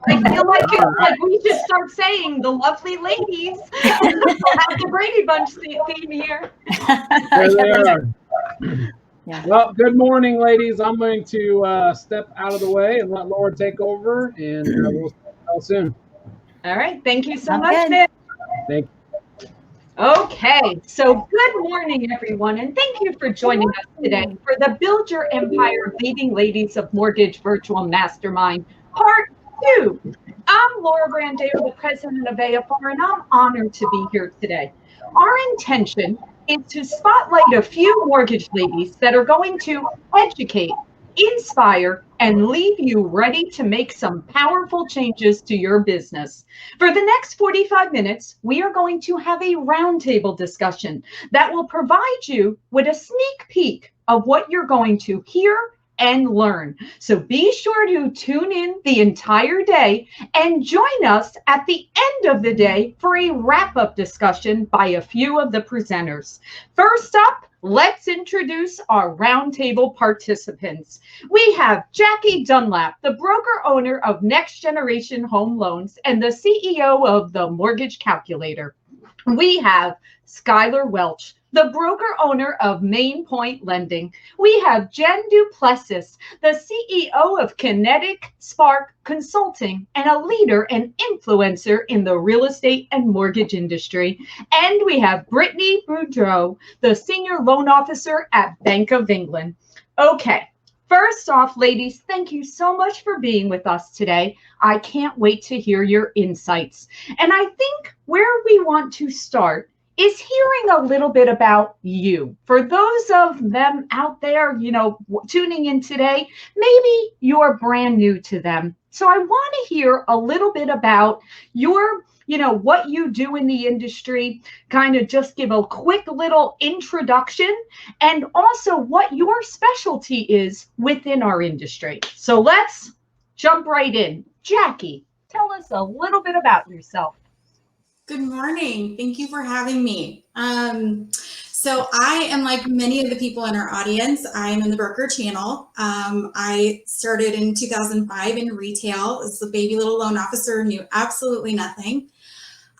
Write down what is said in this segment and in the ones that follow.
I feel like we should start saying the lovely ladies have the Brady Bunch theme here. There they are. Yeah. Well, good morning, ladies. I'm going to step out of the way and let Laura take over, and we'll see you soon. All right. Thank you so Sounds much, good. Vic. Thank Okay, so good morning, everyone, and thank you for joining us today for the Build Your Empire Leading Ladies of Mortgage Virtual Mastermind, Part 2. I'm Laura Brandao, the president of AFR, and I'm honored to be here today. Our intention is to spotlight a few mortgage ladies that are going to educate, inspire, and leave you ready to make some powerful changes to your business. For the next 45 minutes, we are going to have a roundtable discussion that will provide you with a sneak peek of what you're going to hear and learn. So be sure to tune in the entire day and join us at the end of the day for a wrap-up discussion by a few of the presenters. First up, let's introduce our roundtable participants. We have Jackie Dunlap, the broker owner of Next Generation Home Loans and the CEO of the Mortgage Calculator. We have Skylar Welch, the broker owner of Main Point Lending. We have Jen Duplessis, the CEO of Kinetic Spark Consulting and a leader and influencer in the real estate and mortgage industry. And we have Brittany Boudreau, the senior loan officer at Bank of England. Okay. First off, ladies, thank you so much for being with us today. I can't wait to hear your insights. And I think where we want to start is hearing a little bit about you. For those of them out there, tuning in today, maybe you're brand new to them. So I want to hear a little bit about your what you do in the industry, kind of just give a quick little introduction, and also what your specialty is within our industry. So let's jump right in. Jackie, tell us a little bit about yourself. Good morning. Thank you for having me. So I am like many of the people in our audience. I am in the broker channel. I started in 2005 in retail as a baby little loan officer, knew absolutely nothing.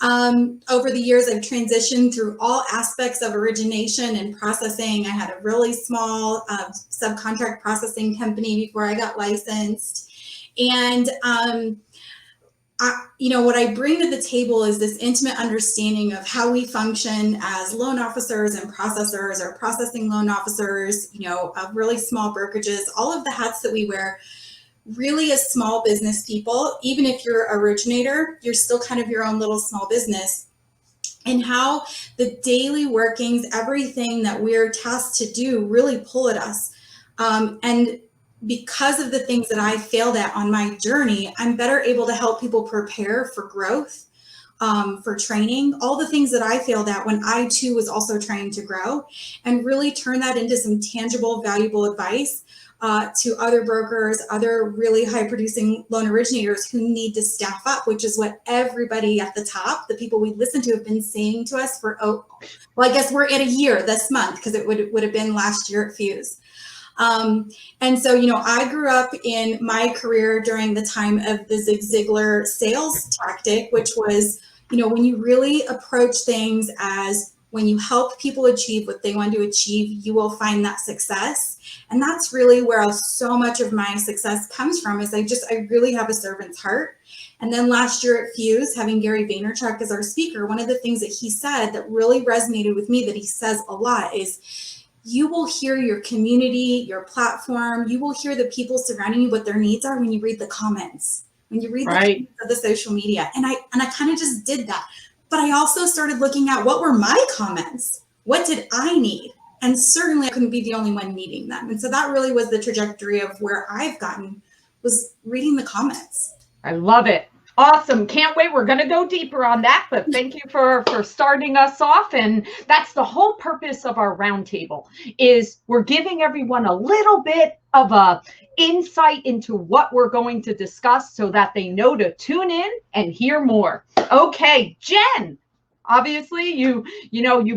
Over the years, I've transitioned through all aspects of origination and processing. I had a really small subcontract processing company before I got licensed. And what I bring to the table is this intimate understanding of how we function as loan officers and processors or processing loan officers, of really small brokerages, all of the hats that we wear. Really, as small business people, even if you're an originator, you're still kind of your own little small business, and how the daily workings, everything that we're tasked to do really pull at us. And because of the things that I failed at on my journey, I'm better able to help people prepare for growth, for training, all the things that I failed at when I too was also trying to grow, and really turn that into some tangible, valuable advice to other brokers, other really high producing loan originators who need to staff up, which is what everybody at the top, the people we listen to, have been saying to us for, I guess we're at a year this month, because it would have been last year at Fuse. And so, I grew up in my career during the time of the Zig Ziglar sales tactic, which was, when you really approach things as when you help people achieve what they want to achieve, you will find that success. And that's really where so much of my success comes from, is I really have a servant's heart. And then last year at Fuse, having Gary Vaynerchuk as our speaker, one of the things that he said that really resonated with me, that he says a lot, is you will hear your community, your platform, you will hear the people surrounding you, what their needs are when you read the comments, when you read the comments of the social media. And I kind of just did that. But I also started looking at what were my comments? What did I need? And certainly I couldn't be the only one needing them. And so that really was the trajectory of where I've gotten, was reading the comments. I love it. Awesome. Can't wait. We're going to go deeper on that, but thank you for starting us off. And that's the whole purpose of our roundtable, is we're giving everyone a little bit of a insight into what we're going to discuss so that they know to tune in and hear more. Okay, Jen, Obviously, you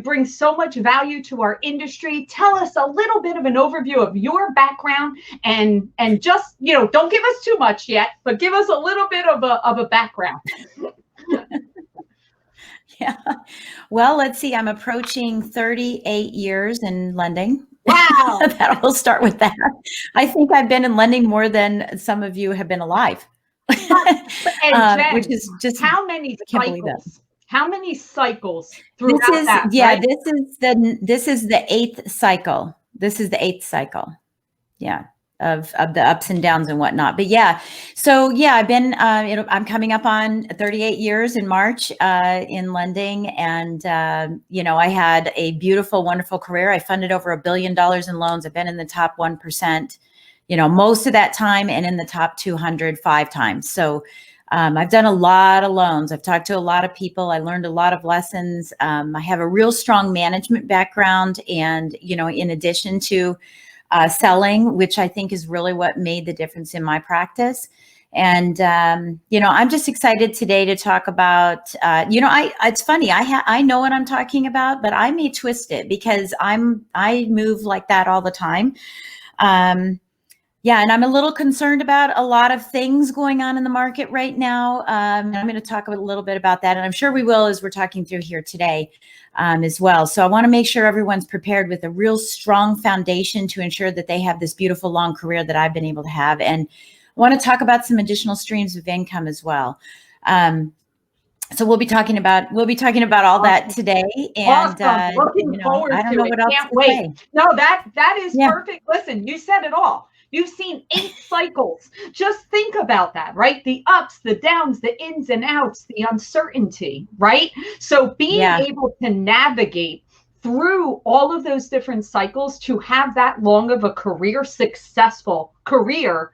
bring so much value to our industry. Tell us a little bit of an overview of your background, and just, don't give us too much yet, but give us a little bit of a background. Yeah. Well, let's see. I'm approaching 38 years in lending. Wow. We'll start with that. I think I've been in lending more than some of you have been alive. And Jen, which is just, how many can't believe that. cycles? How many cycles throughout that? Yeah, right? this is the 8th cycle. This is the 8th cycle. Yeah. Of the ups and downs and whatnot. But yeah, so yeah, I've been, I'm coming up on 38 years in March in lending. And, I had a beautiful, wonderful career. I funded over $1 billion in loans. I've been in the top 1%, most of that time, and in the top 205 times. So I've done a lot of loans. I've talked to a lot of people. I learned a lot of lessons. I have a real strong management background. And, in addition to selling, which I think is really what made the difference in my practice. And, I'm just excited today to talk about, it's funny. I know what I'm talking about, but I may twist it because I move like that all the time. Yeah, and I'm a little concerned about a lot of things going on in the market right now. I'm going to talk a little bit about that, and I'm sure we will as we're talking through here today as well. So I want to make sure everyone's prepared with a real strong foundation to ensure that they have this beautiful long career that I've been able to have. And I want to talk about some additional streams of income as well. So we'll be talking about all that today. And awesome. Looking forward I don't to know it. what else Can't to wait. say. No, that is Yeah. perfect. Listen, you said it all. You've seen 8 cycles. Just think about that, right? The ups, the downs, the ins and outs, the uncertainty, right? So being able to navigate through all of those different cycles to have that long of a career, successful career,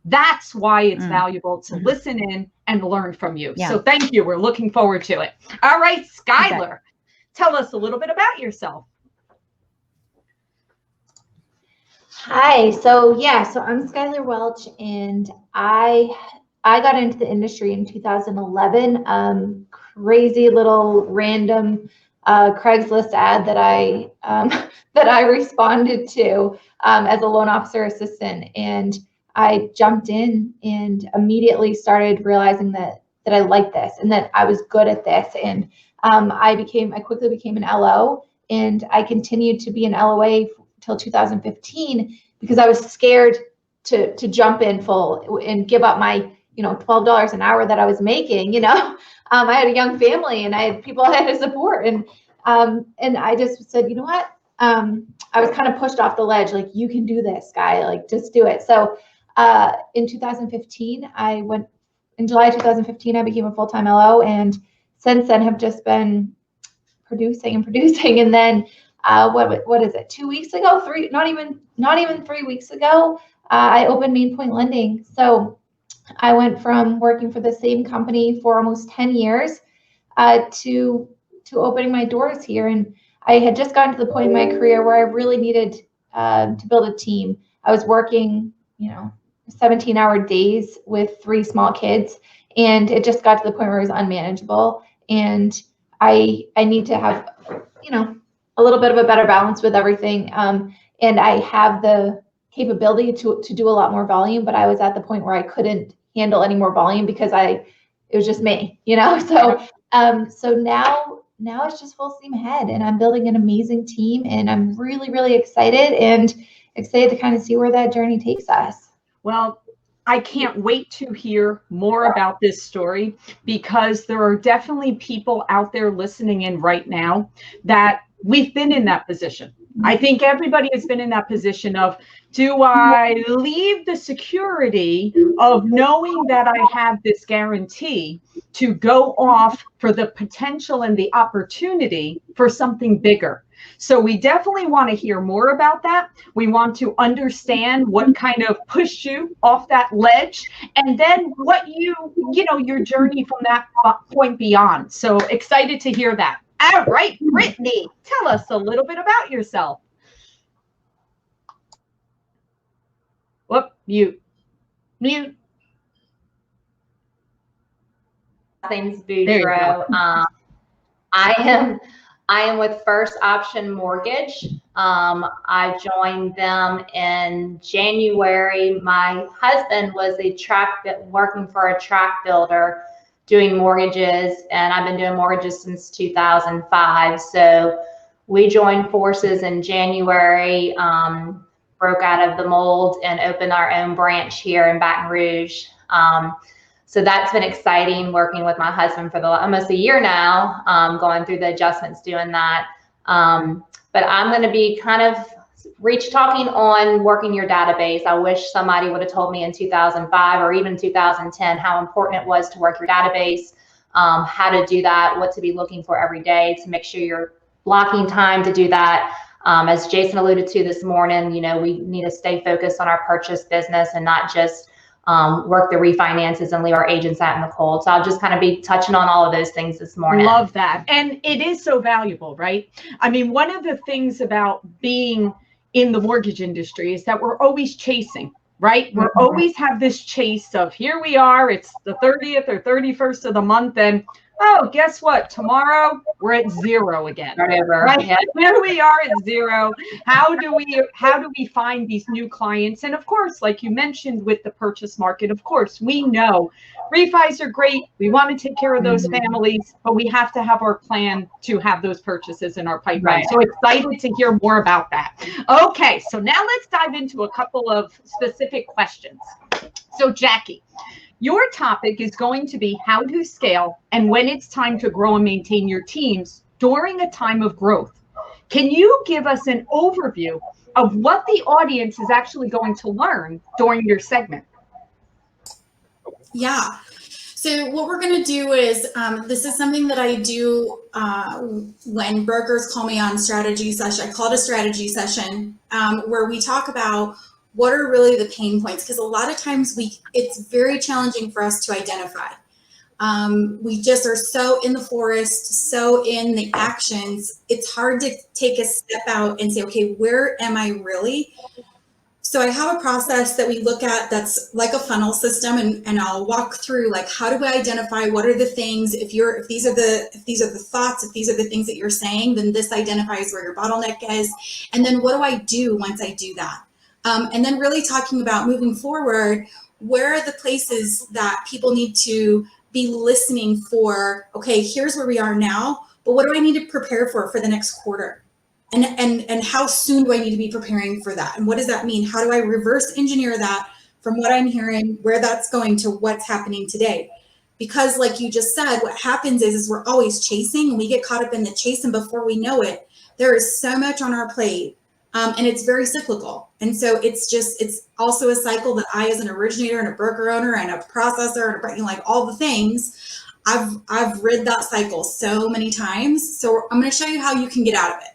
that's why it's valuable to listen in and learn from you. Yeah. So thank you. We're looking forward to it. All right, Skylar, tell us a little bit about yourself. Hi. So I'm Skylar Welch, and I got into the industry in 2011. Crazy little random Craigslist ad that I responded to as a loan officer assistant, and I jumped in and immediately started realizing that I liked this and that I was good at this, and I quickly became an LO, and I continued to be an LOA till 2015 because I was scared to jump in full and give up my $12 an hour that I was making. I had a young family and I had people I had to support, and I just said, you know what, I was kind of pushed off the ledge, like, you can do this, guy, like, just do it. So in 2015, in July 2015, I became a full-time LO, and since then have just been producing. And then what is it? 2 weeks ago, not even 3 weeks ago, I opened Main Point Lending. So I went from working for the same company for almost 10 years to opening my doors here. And I had just gotten to the point in my career where I really needed to build a team. I was working, 17-hour days with 3 small kids, and it just got to the point where it was unmanageable. And I need to have, a little bit of a better balance with everything. And I have the capability to do a lot more volume, but I was at the point where I couldn't handle any more volume because it was just me, So now it's just full steam ahead, and I'm building an amazing team, and I'm really, really excited to kind of see where that journey takes us. Well, I can't wait to hear more about this story, because there are definitely people out there listening in right now that we've been in that position. I think everybody has been in that position of, do I leave the security of knowing that I have this guarantee to go off for the potential and the opportunity for something bigger? So we definitely want to hear more about that. We want to understand what kind of pushed you off that ledge, and then what your journey from that point beyond. So excited to hear that. All right, Brittany, tell us a little bit about yourself. Whoop, mute. Name's Boudreaux. I am with First Option Mortgage. I joined them in January. My husband was working for a track builder doing mortgages, and I've been doing mortgages since 2005. So we joined forces in January, broke out of the mold and opened our own branch here in Baton Rouge. So that's been exciting, working with my husband for almost a year now, going through the adjustments, doing that. But I'm going to be kind of talking on working your database. I wish somebody would have told me in 2005 or even 2010 how important it was to work your database, how to do that, what to be looking for every day to make sure you're blocking time to do that. As Jason alluded to this morning, we need to stay focused on our purchase business and not just work the refinances and leave our agents out in the cold. So I'll just kind of be touching on all of those things this morning. Love that. And it is so valuable, right? I mean, one of the things about being in the mortgage industry is that we're always chasing, right? We're always have this chase of here we are, it's the 30th or 31st of the month, and oh, guess what? Tomorrow we're at zero again. Right? Yeah. Here we are at zero. How do we find these new clients? And of course, like you mentioned with the purchase market, of course, we know refis are great. We want to take care of those families, but we have to have our plan to have those purchases in our pipeline. Right. So excited to hear more about that. Okay, so now let's dive into a couple of specific questions. So Jackie, your topic is going to be how to scale and when it's time to grow and maintain your teams during a time of growth. Can you give us an overview of what the audience is actually going to learn during your segment? Yeah. So what we're going to do is, this is something that I do when brokers call me on strategy session. I call it a strategy session where we talk about what are really the pain points, because a lot of times it's very challenging for us to identify. We just are so in the forest, so in the actions. It's hard to take a step out and say, okay, where am I really? So I have a process that we look at that's like a funnel system, and I'll walk through like, how do we identify what are the things, if these are the thoughts, if these are the things that you're saying, then this identifies where your bottleneck is. And then what do I do once I do that? And then really talking about moving forward, where are the places that people need to be listening for, okay, here's where we are now, but what do I need to prepare for the next quarter? And how soon do I need to be preparing for that? And what does that mean? How do I reverse engineer that from what I'm hearing, where that's going to what's happening today? Because like you just said, what happens is we're always chasing and we get caught up in the chase, and before we know it, there is so much on our plate. And it's very cyclical. And so it's also a cycle that I, as an originator and a broker owner and a processor and like all the things, I've rid that cycle so many times. So I'm going to show you how you can get out of it.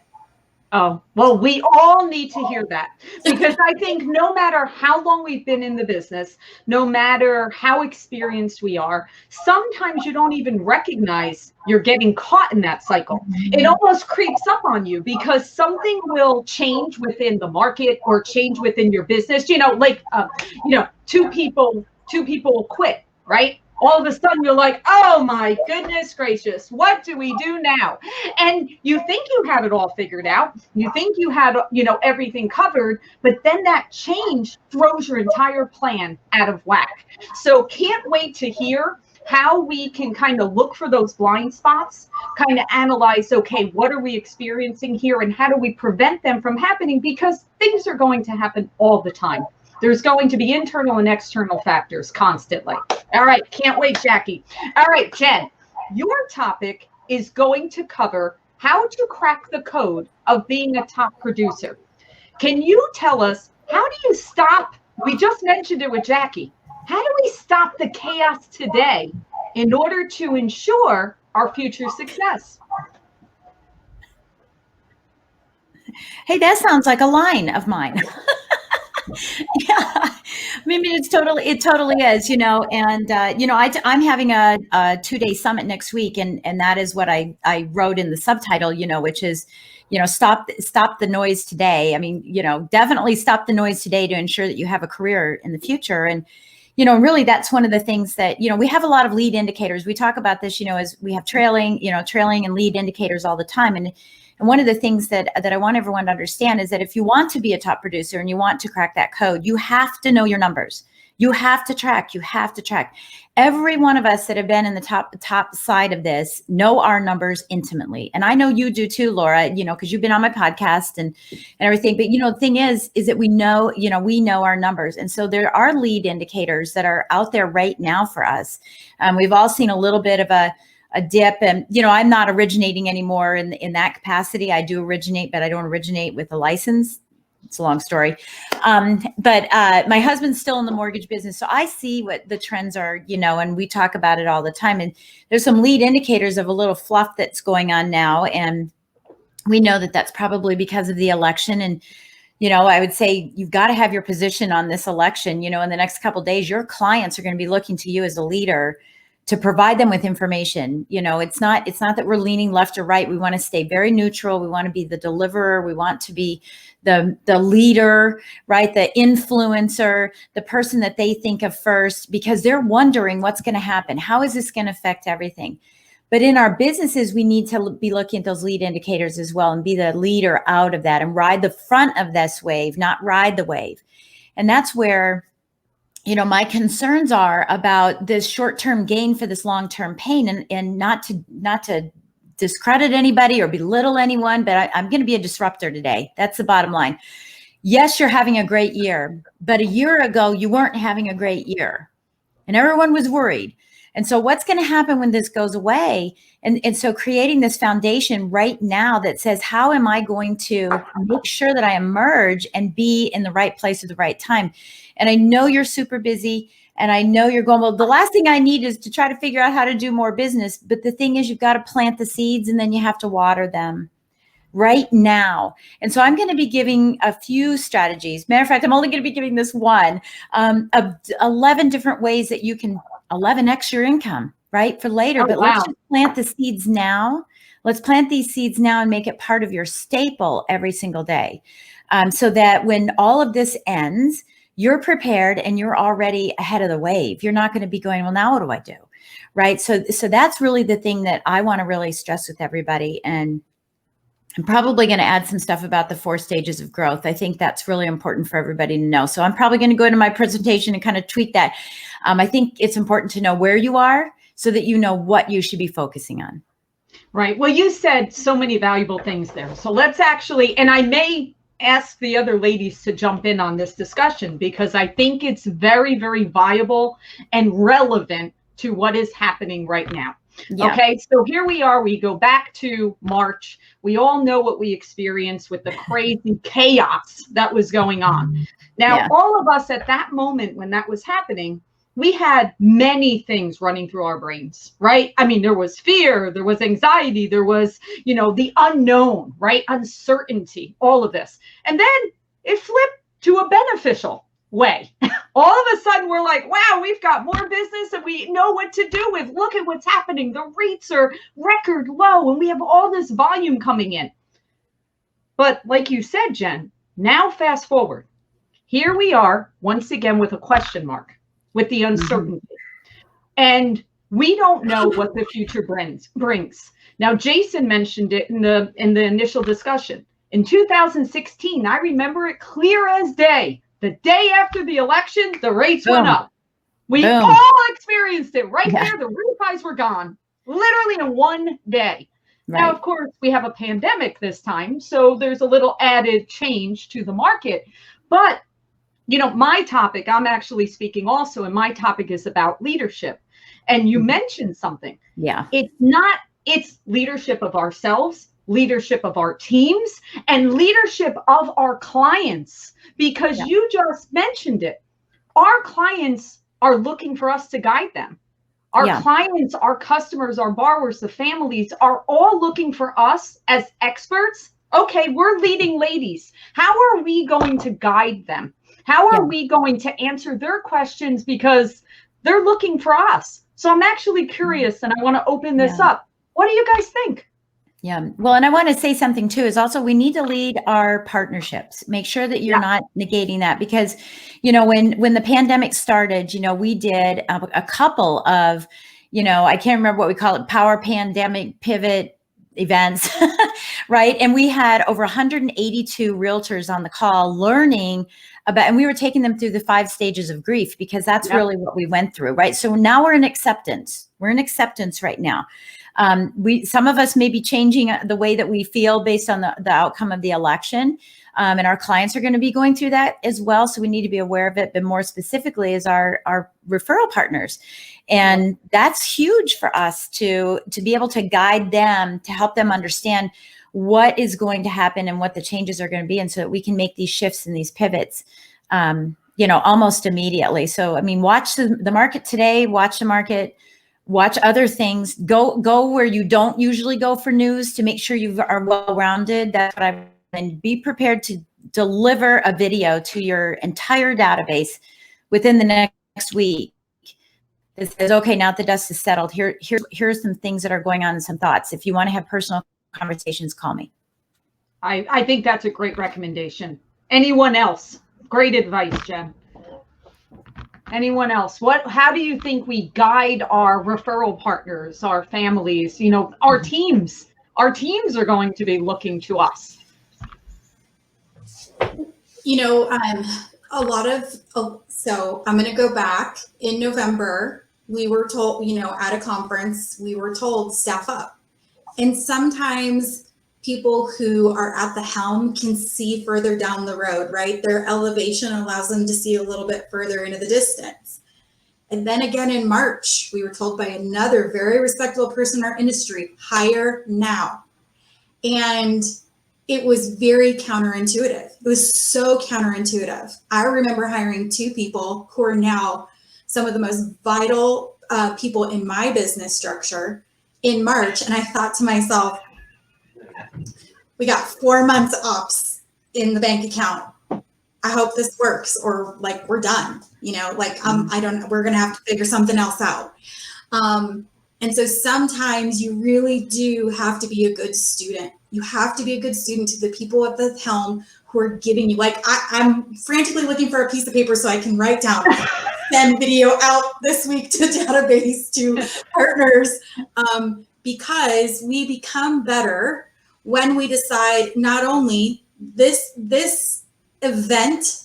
Oh, well, we all need to hear that, because I think no matter how long we've been in the business, no matter how experienced we are, sometimes you don't even recognize you're getting caught in that cycle. It almost creeps up on you because something will change within the market or change within your business. Two people quit, right? All of a sudden you're like, oh my goodness gracious, what do we do now? And you think you have it all figured out. You think you had, everything covered, but then that change throws your entire plan out of whack. So can't wait to hear how we can kind of look for those blind spots, kind of analyze, okay, what are we experiencing here and how do we prevent them from happening? Because things are going to happen all the time. There's going to be internal and external factors constantly. All right, can't wait, Jackie. All right, Jen, your topic is going to cover how to crack the code of being a top producer. Can you tell us, how do you stop? We just mentioned it with Jackie. How do we stop the chaos today in order to ensure our future success? Hey, that sounds like a line of mine. Yeah, I mean, it totally is, and, I'm having a 2-day summit next week, and that is what I wrote in the subtitle, which is, stop the noise today. I mean, definitely stop the noise today to ensure that you have a career in the future. And, really that's one of the things that, we have a lot of lead indicators. We talk about this, as we have trailing and lead indicators all the time. And one of the things that I want everyone to understand is that if you want to be a top producer and you want to crack that code, you have to know your numbers. You have to track. Every one of us that have been in the top side of this know our numbers intimately. And I know you do too, Laura, because you've been on my podcast and everything. But, the thing is that we know our numbers. And so there are lead indicators that are out there right now for us. We've all seen a little bit of a dip, and, I'm not originating anymore in that capacity. I do originate, but I don't originate with a license. It's a long story. But my husband's still in the mortgage business. So I see what the trends are, and we talk about it all the time. And there's some lead indicators of a little fluff that's going on now. And we know that that's probably because of the election. And, I would say you've got to have your position on this election. In the next couple of days, your clients are going to be looking to you as a leader to provide them with information. It's not that we're leaning left or right. We want to stay very neutral. We want to be the deliverer. We want to be the leader, right? The influencer, the person that they think of first, because they're wondering what's going to happen. How is this going to affect everything? But in our businesses, we need to be looking at those lead indicators as well and be the leader out of that and ride the front of this wave, not ride the wave. And that's where, my concerns are about this short-term gain for this long-term pain, and not to discredit anybody or belittle anyone, but I'm going to be a disruptor today. That's the bottom line. Yes, you're having a great year, but a year ago, you weren't having a great year and everyone was worried. And so what's going to happen when this goes away? And so creating this foundation right now that says, how am I going to make sure that I emerge and be in the right place at the right time? And I know you're super busy and I know you're going, well, the last thing I need is to try to figure out how to do more business. But the thing is, you've got to plant the seeds and then you have to water them right now. And so I'm going to be giving a few strategies. Matter of fact, I'm only going to be giving this one of 11 different ways that you can 11x your income, right? For later. But let's just plant the seeds now. Let's plant these seeds now and make it part of your staple every single day. So that when all of this ends, you're prepared and you're already ahead of the wave. You're not going to be going, well, now what do I do? Right. So that's really the thing that I want to really stress with everybody. And I'm probably going to add some stuff about the 4 stages of growth. I think that's really important for everybody to know. So I'm probably going to go into my presentation and kind of tweak that. I think it's important to know where you are so that you know what you should be focusing on. Right. Well, you said so many valuable things there. So let's actually, and I may ask the other ladies to jump in on this discussion because I think it's very, very viable and relevant to what is happening right now. Yeah. Okay, so here we are. We go back to March. We all know what we experienced with the crazy chaos that was going on. Now, all of us at that moment when that was happening, we had many things running through our brains, right? I mean, there was fear, there was anxiety, there was, the unknown, right? Uncertainty, all of this. And then it flipped to a beneficial way. All of a sudden we're like, wow, we've got more business and we know what to do with. Look at what's happening. The rates are record low and we have all this volume coming in. But like you said, Jen, now fast forward. Here we are once again with a question mark, with the uncertainty. And we don't know what the future brings. Now, Jason mentioned it in the initial discussion. In 2016, I remember it clear as day. The day after the election, the rates went up. We all experienced it right there. The refis were gone, literally in one day. Right. Now, of course, we have a pandemic this time, so there's a little added change to the market. But, my topic, I'm actually speaking also, and my topic is about leadership. And you mentioned something. Yeah. It's leadership of ourselves, leadership of our teams, and leadership of our clients. Because you just mentioned it. Our clients are looking for us to guide them. Our clients, our customers, our borrowers, the families are all looking for us as experts. Okay, we're leading ladies. How are we going to guide them? How are we going to answer their questions? Because they're looking for us. So I'm actually curious and I want to open this up. What do you guys think? Yeah. Well, and I want to say something too, is also we need to lead our partnerships. Make sure that you're not negating that, because, when the pandemic started, we did a couple of, I can't remember what we call it, power pandemic pivot events, right? And we had over 182 realtors on the call learning about, and we were taking them through the 5 stages of grief, because that's really what we went through, right? So now we're in acceptance. We're in acceptance right now. Some of us may be changing the way that we feel based on the outcome of the election. And our clients are going to be going through that as well. So we need to be aware of it, but more specifically is our referral partners. And that's huge for us to be able to guide them, to help them understand what is going to happen and what the changes are going to be. And so that we can make these shifts and these pivots, almost immediately. So, I mean, watch the market today, watch the market, watch other things, go where you don't usually go for news to make sure you are well-rounded. That's what I, and be prepared to deliver a video to your entire database within the next week that says, okay, now that the dust is settled, here's some things that are going on and some thoughts. If you want to have personal conversations, call me. I think that's a great recommendation. Anyone else? Great advice, Jen. Anyone else? How do you think we guide our referral partners, our families, our teams? Our teams are going to be looking to us. So I'm going to go back. In November, we were told, at a conference, we were told staff up. And sometimes people who are at the helm can see further down the road, right? Their elevation allows them to see a little bit further into the distance. And then again in March, we were told by another very respectable person in our industry, hire now. And it was very counterintuitive. It was so counterintuitive. I remember hiring 2 people who are now some of the most vital people in my business structure in March. And I thought to myself, we got 4 months ops in the bank account. I hope this works, or like we're done, we're going to have to figure something else out. And so sometimes you really do have to be a good student. You have to be a good student to the people at the helm who are giving you, I'm frantically looking for a piece of paper so I can write down, send video out this week to database, to partners, because we become better when we decide not only this event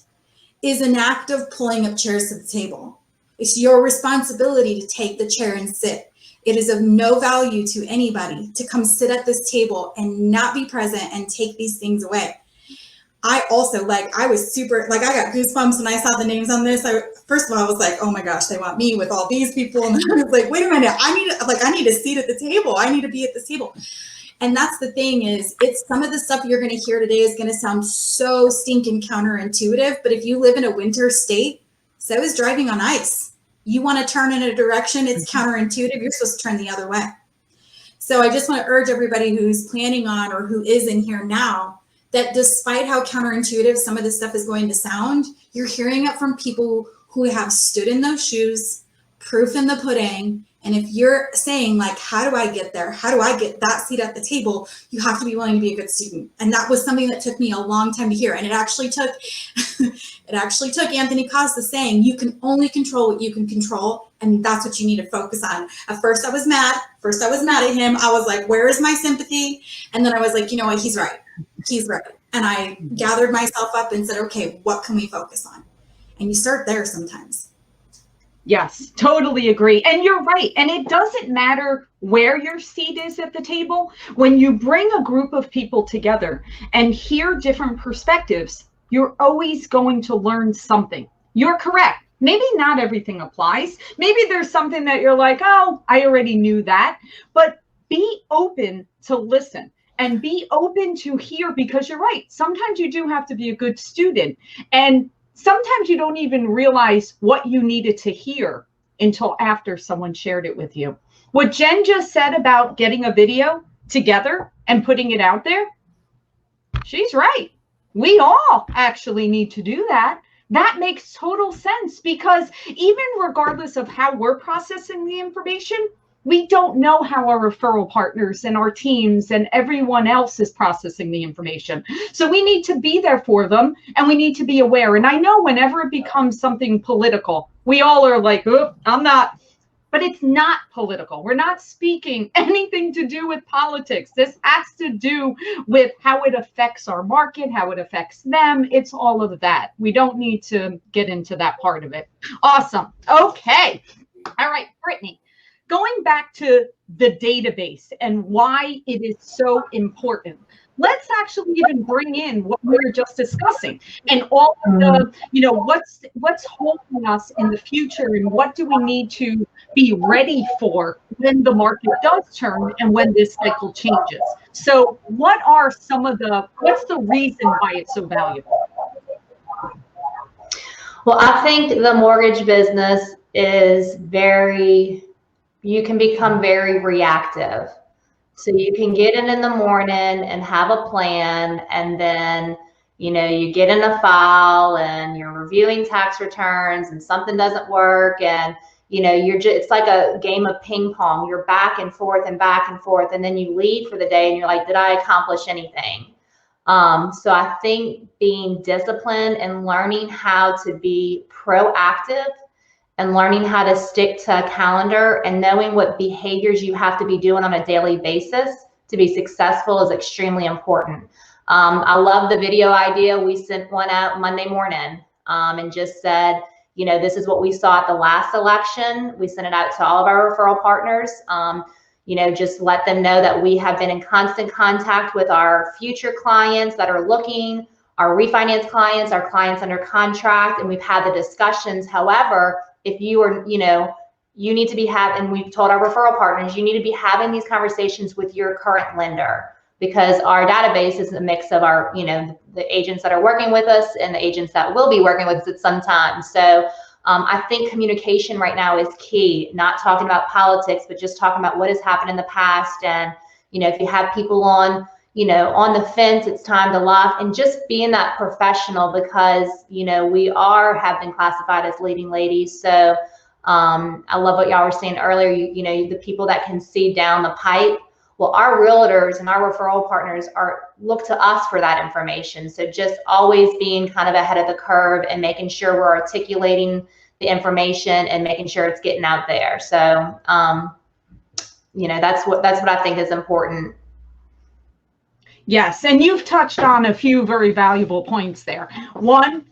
is an act of pulling up chairs to the table. It's your responsibility to take the chair and sit. It is of no value to anybody to come sit at this table and not be present and take these things away. I also, I was super, I got goosebumps when I saw the names on this. First of all, I was like, oh my gosh, they want me with all these people. And I was like, wait a minute, I need a seat at the table. I need to be at this table. And that's the thing, is it's some of the stuff you're going to hear today is going to sound so stinking counterintuitive. But if you live in a winter state, so is driving on ice. You want to turn in a direction, it's counterintuitive. You're supposed to turn the other way. So I just want to urge everybody who's planning on, or who is in here now, that despite how counterintuitive some of this stuff is going to sound, you're hearing it from people who have stood in those shoes, proof in the pudding. And if you're saying, how do I get there? How do I get that seat at the table? You have to be willing to be a good student. And that was something that took me a long time to hear. And it actually took Anthony Costa saying, you can only control what you can control. And that's what you need to focus on. At first I was mad. At him. I was like, where is my sympathy? And then I was like, you know what? He's right. And I gathered myself up and said, okay, what can we focus on? And you start there sometimes. Yes, totally agree. And you're right. And it doesn't matter where your seat is at the table. When you bring a group of people together and hear different perspectives, you're always going to learn something. You're correct. Maybe not everything applies. Maybe there's something that you're like, oh, I already knew that. But be open to listen and be open to hear, because you're right. Sometimes you do have to be a good student. And sometimes you don't even realize what you needed to hear until after someone shared it with you. What Jen just said about getting a video together and putting it out there, she's right. We all actually need to do that. That makes total sense, because even regardless of how we're processing the information, We don't know how our referral partners and our teams and everyone else is processing the information. So we need to be there for them, and we need to be aware. And I know whenever it becomes something political, we all are like, oh, I'm not. But it's not political. We're not speaking anything to do with politics. This has to do with how it affects our market, how it affects them. It's all of that. We don't need to get into that part of it. Awesome. Okay. All right, Brittany, going back to the database and why it is so important. Let's actually even bring in what we were just discussing and all of the, what's holding us in the future, and what do we need to be ready for when the market does turn and when this cycle changes. So what's the reason why it's so valuable? Well, I think the mortgage business is you can become very reactive. So you can get in the morning and have a plan, and then, you get in a file and you're reviewing tax returns and something doesn't work, and, it's like a game of ping pong. You're back and forth and back and forth, and then you leave for the day and you're like, did I accomplish anything? So I think being disciplined and learning how to be proactive and learning how to stick to a calendar and knowing what behaviors you have to be doing on a daily basis to be successful is extremely important. I love the video idea. We sent one out Monday morning and just said, this is what we saw at the last election. We sent it out to all of our referral partners. Just let them know that we have been in constant contact with our future clients that are looking, our refinance clients, our clients under contract, and we've had the discussions. However, if you are, you need to be having, and we've told our referral partners, you need to be having these conversations with your current lender, because our database is a mix of our, the agents that are working with us and the agents that will be working with us at some time. So I think communication right now is key, not talking about politics, but just talking about what has happened in the past. And, if you have people on the fence, it's time to lock, and just being that professional, because, we have been classified as leading ladies. So I love what y'all were saying earlier, the people that can see down the pipe. Well, our realtors and our referral partners look to us for that information. So just always being kind of ahead of the curve and making sure we're articulating the information and making sure it's getting out there. So, that's what I think is important. Yes, and you've touched on a few very valuable points there. One,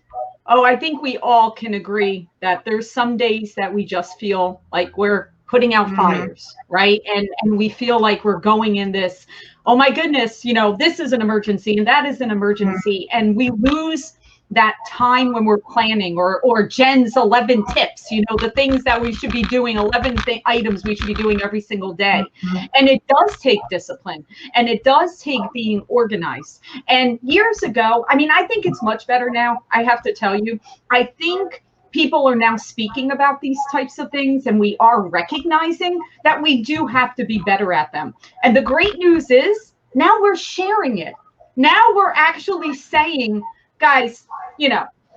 I think we all can agree that there's some days that we just feel like we're putting out fires, right? And we feel like we're going in this, oh my goodness, this is an emergency and that is an emergency. And we lose that time when we're planning, or Jen's 11 tips, the things that we should be doing, 11 items we should be doing every single day. And it does take discipline, and it does take being organized. And years ago, I think it's much better now. I have to tell you, I think people are now speaking about these types of things, and we are recognizing that we do have to be better at them. And the great news is now we're sharing it. Now we're actually saying, guys,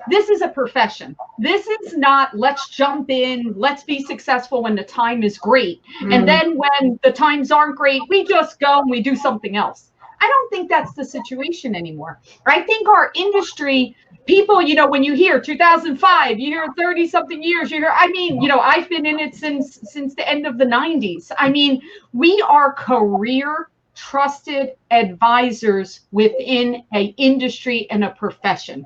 this is a profession. This is not, let's jump in, let's be successful when the time is great. And then when the times aren't great, we just go and we do something else. I don't think that's the situation anymore. I think our industry, people, when you hear 2005, you hear 30 something years, you hear, I've been in it since the end of the 90s. We are career trusted advisors within an industry and a profession.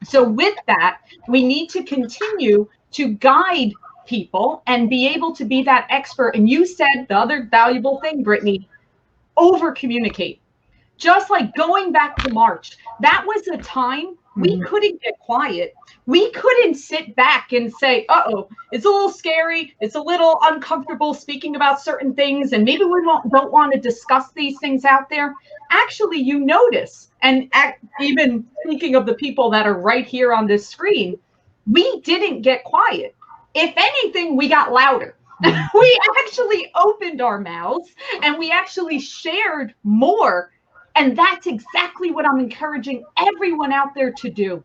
So with that, we need to continue to guide people and be able to be that expert. And you said the other valuable thing, Brittany, over communicate. Just like going back to March, that was a time we couldn't get quiet. We couldn't sit back and say, it's a little scary. It's a little uncomfortable speaking about certain things. And maybe we don't want to discuss these things out there. Actually, you notice, and even speaking of the people that are right here on this screen, we didn't get quiet. If anything, we got louder. We actually opened our mouths and we actually shared more. And that's exactly what I'm encouraging everyone out there to do.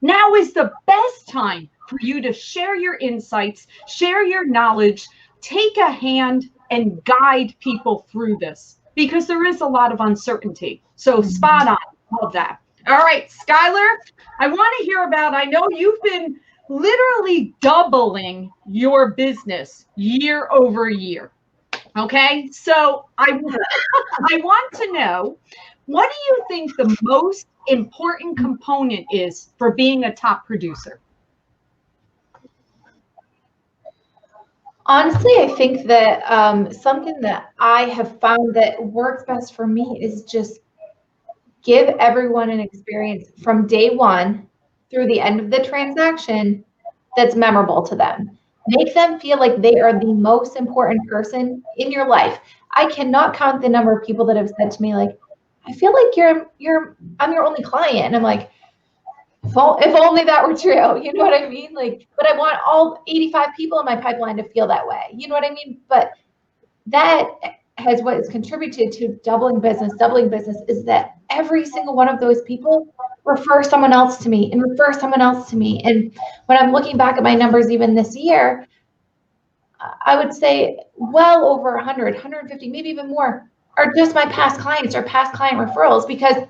Now is the best time for you to share your insights, share your knowledge, take a hand and guide people through this because there is a lot of uncertainty. So spot on. Love that. All right, Skylar, I want to hear about, I know you've been literally doubling your business year over year. Okay, so I want to know, what do you think the most important component is for being a top producer? Honestly, I think that something that I have found that works best for me is just give everyone an experience from day one through the end of the transaction that's memorable to them. Make them feel like they are the most important person in your life. I cannot count the number of people that have said to me, like, I feel like I'm your only client. And I'm like, if only that were true, you know what I mean? Like, but I want all 85 people in my pipeline to feel that way. You know what I mean? But that has what has contributed to doubling business is that every single one of those people refer someone else to me and refer someone else to me. And when I'm looking back at my numbers, even this year, I would say well over 100, 150, maybe even more are just my past clients or past client referrals, because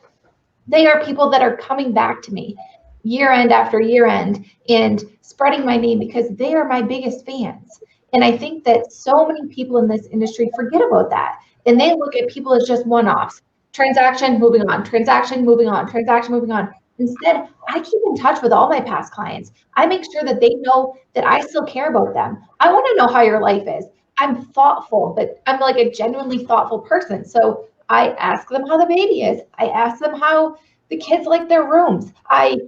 they are people that are coming back to me year end after year end and spreading my name because they are my biggest fans. And I think that so many people in this industry forget about that. And they look at people as just one-offs. Transaction, moving on, transaction, moving on, transaction, moving on. Instead, I keep in touch with all my past clients. I make sure that they know that I still care about them. I want to know how your life is. I'm thoughtful, but I'm like a genuinely thoughtful person. So I ask them how the baby is. I ask them how the kids like their rooms. I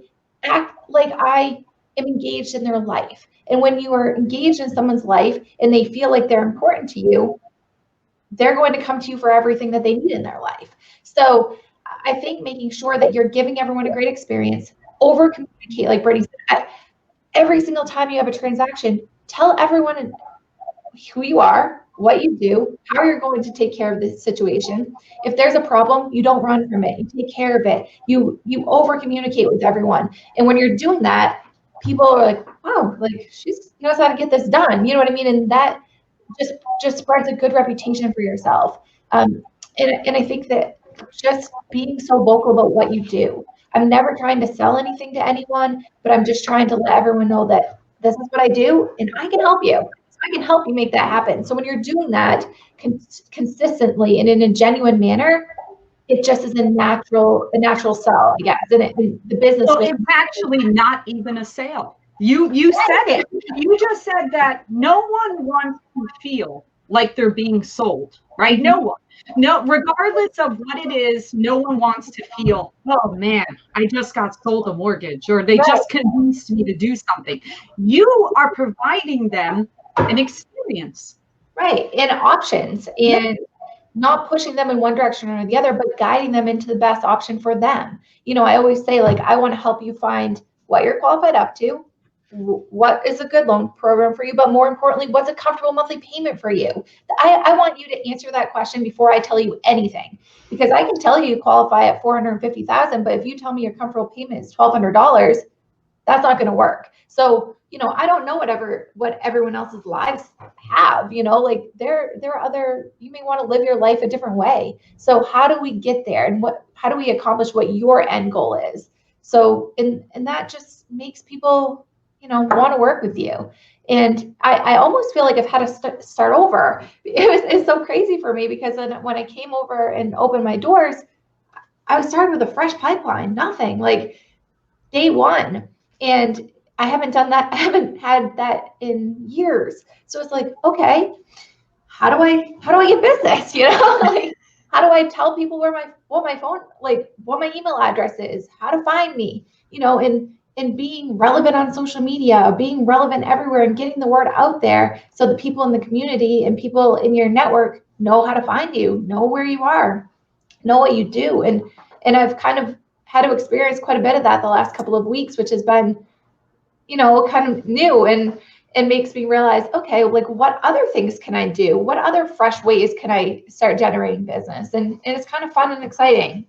act like I am engaged in their life. And when you are engaged in someone's life and they feel like they're important to you, they're going to come to you for everything that they need in their life. So I think making sure that you're giving everyone a great experience, over communicate, like Brittany said, every single time you have a transaction, tell everyone who you are, what you do, how you're going to take care of this situation. If there's a problem, you don't run from it. You take care of it. You over communicate with everyone. And when you're doing that, people are like, wow, like she knows how to get this done. You know what I mean? And that just spreads a good reputation for yourself. And I think that just being so vocal about what you do. I'm never trying to sell anything to anyone, but I'm just trying to let everyone know that this is what I do and I can help you. I can help you make that happen. So when you're doing that consistently and in a genuine manner, it just is a natural sell, I guess. And the business. Well, it's actually not even a sale. You said it. You just said that no one wants to feel like they're being sold, right? No one. No, regardless of what it is, no one wants to feel, oh man, I just got sold a mortgage, or they just convinced me to do something. You are providing them an experience. Right. And options, and not pushing them in one direction or the other, but guiding them into the best option for them. You know, I always say, like, I want to help you find what you're qualified up to, what is a good loan program for you, but more importantly, what's a comfortable monthly payment for you? I want you to answer that question before I tell you anything, because I can tell you qualify at $450,000, but if you tell me your comfortable payment is $1,200, that's not going to work. So, you know, I don't know what everyone else's lives have, you know, like there are other, you may want to live your life a different way. So how do we get there, and how do we accomplish what your end goal is? So, and that just makes people, you know, want to work with you. And I almost feel like I've had to start over. It's so crazy for me, because when I came over and opened my doors, I was starting with a fresh pipeline, nothing, like day one. And I haven't had that in years. So it's like, okay, how do I get business? You know, like, how do I tell people what my phone, like what my email address is, how to find me, you know, and being relevant on social media, being relevant everywhere, and getting the word out there so that people in the community and people in your network know how to find you, know where you are, know what you do. And I've kind of had to experience quite a bit of that the last couple of weeks, which has been, you know, kind of new and makes me realize, okay, like what other things can I do? What other fresh ways can I start generating business? And it's kind of fun and exciting.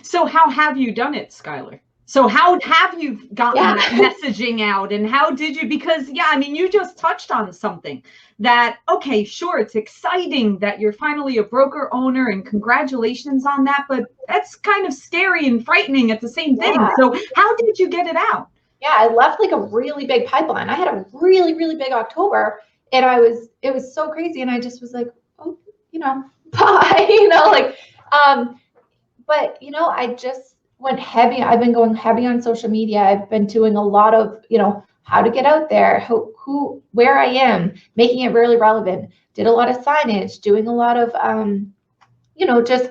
So how have you done it, Skylar? So how have you gotten Yeah. that messaging out, and how did you, because yeah, I mean, you just touched on something that, okay, sure, it's exciting that you're finally a broker owner and congratulations on that, but that's kind of scary and frightening at the same thing. Yeah. So how did you get it out? Yeah, I left like a really big pipeline. I had a really, really big October, and it was so crazy. And I just was like, oh, bye, but I just went heavy. I've been going heavy on social media. I've been doing a lot of, how to get out there, where I am, making it really relevant. Did a lot of signage, doing a lot of, just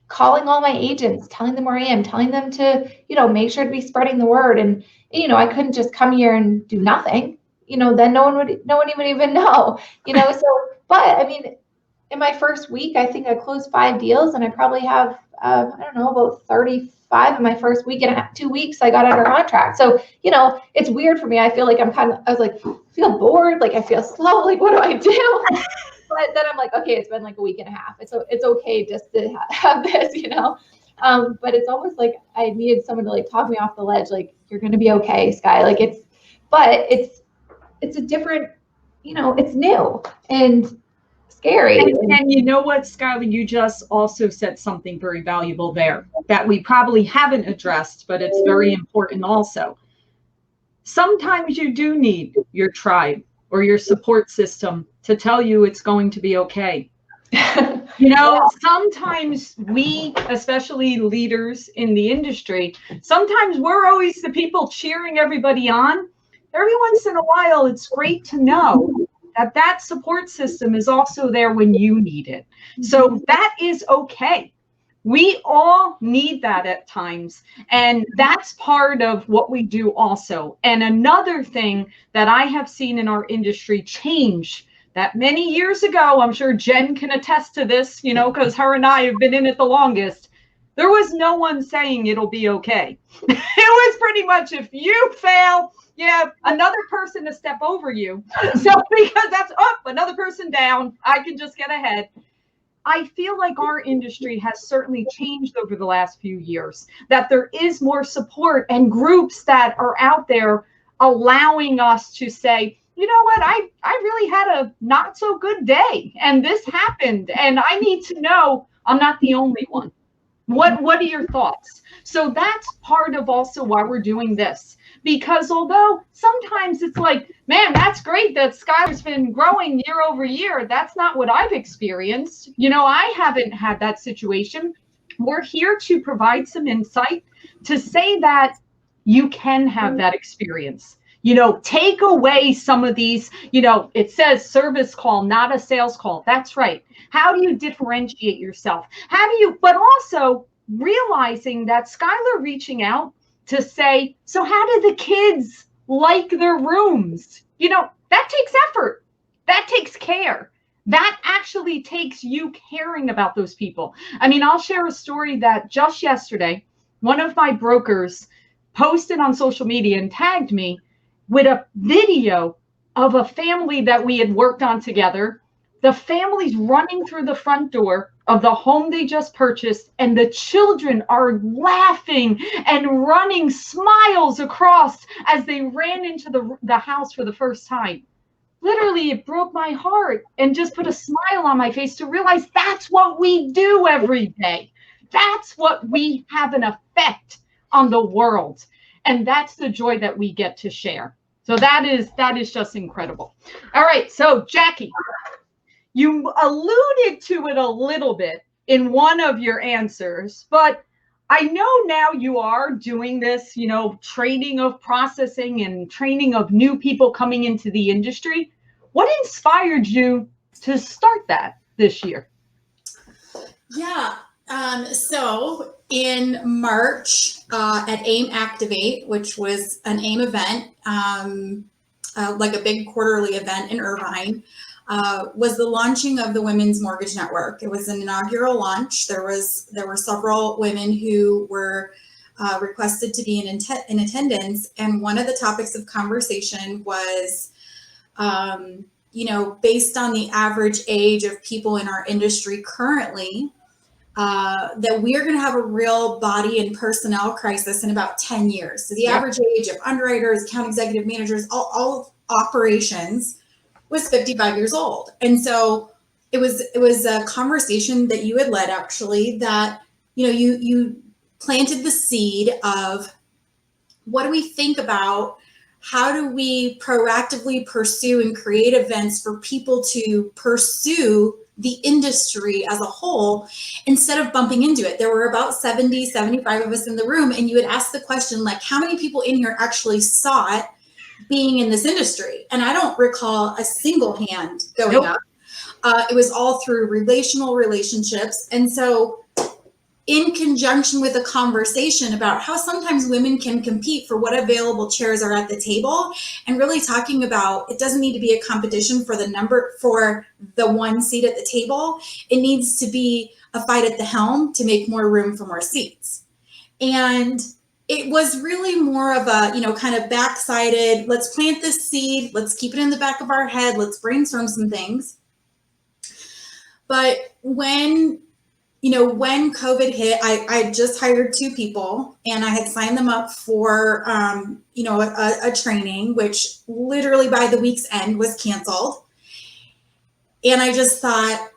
calling all my agents, telling them where I am, telling them to, make sure to be spreading the word. And, I couldn't just come here and do nothing, then no one would even know, so, but I mean, in my first week, I think I closed 5 deals, and I probably have, I don't know, about 35 in my first week, and 2 weeks I got under contract. So, it's weird for me. I feel like I was like, I feel bored. Like I feel slow. Like, what do I do? But then I'm like, okay, it's been like a week and a half. It's okay just to have this, but it's almost like I needed someone to like talk me off the ledge. Like, you're going to be okay, Sky. Like it's a different, it's new and scary. And you know what, Skylar, you just also said something very valuable there that we probably haven't addressed, but it's very important also. Sometimes you do need your tribe or your support system to tell you it's going to be okay. Sometimes we, especially leaders in the industry, sometimes we're always the people cheering everybody on. Every once in a while, it's great to know that support system is also there when you need it. So that is okay. We all need that at times. And that's part of what we do also. And another thing that I have seen in our industry change that many years ago, I'm sure Jen can attest to this, because her and I have been in it the longest. There was no one saying it'll be okay. It was pretty much, if you fail, another person to step over you. So because that's another person down, I can just get ahead. I feel like our industry has certainly changed over the last few years, that there is more support and groups that are out there allowing us to say, you know what, I really had a not so good day and this happened and I need to know I'm not the only one. What are your thoughts? So that's part of also why we're doing this. Because although sometimes it's like, man, that's great that Skylar's been growing year over year. That's not what I've experienced. I haven't had that situation. We're here to provide some insight to say that you can have that experience. Take away some of these, it says service call, not a sales call. That's right. How do you differentiate yourself? But also realizing that Skylar reaching out to say, so how do the kids like their rooms? That takes effort. That takes care. That actually takes you caring about those people. I mean, I'll share a story that just yesterday, one of my brokers posted on social media and tagged me with a video of a family that we had worked on together. The family's running through the front door of the home they just purchased, and the children are laughing and running, smiles across as they ran into the house for the first time. Literally, it broke my heart and just put a smile on my face to realize that's what we do every day. That's what we have an effect on the world. And that's the joy that we get to share. So that is just incredible. All right. So Jackie, you alluded to it a little bit in one of your answers, but I know now you are doing this, training of processing and training of new people coming into the industry. What inspired you to start that this year? Yeah. So in March at AIM Activate, which was an AIM event, like a big quarterly event in Irvine, was the launching of the Women's Mortgage Network. It was an inaugural launch. There were several women who were requested to be in attendance, and one of the topics of conversation was, based on the average age of people in our industry currently, that we are going to have a real body and personnel crisis in about 10 years. So the average age of underwriters, account executive managers, all operations was 55 years old. And so it was a conversation that you had led, actually, that, you know, you planted the seed of, what do we think about, how do we proactively pursue and create events for people to pursue the industry as a whole instead of bumping into it? There were about 70, 75 of us in the room, and you had asked the question, like, how many people in here actually saw it being in this industry? And I don't recall a single hand going up. It was all through relational relationships. And so in conjunction with a conversation about how sometimes women can compete for what available chairs are at the table, and really talking about, it doesn't need to be a competition for the one seat at the table. It needs to be a fight at the helm to make more room for more seats. And it was really more of a, you know, kind of backsided, let's plant this seed, let's keep it in the back of our head, let's brainstorm some things. But when COVID hit, I just hired 2 people, and I had signed them up for, a training, which literally by the week's end was canceled. And I just thought,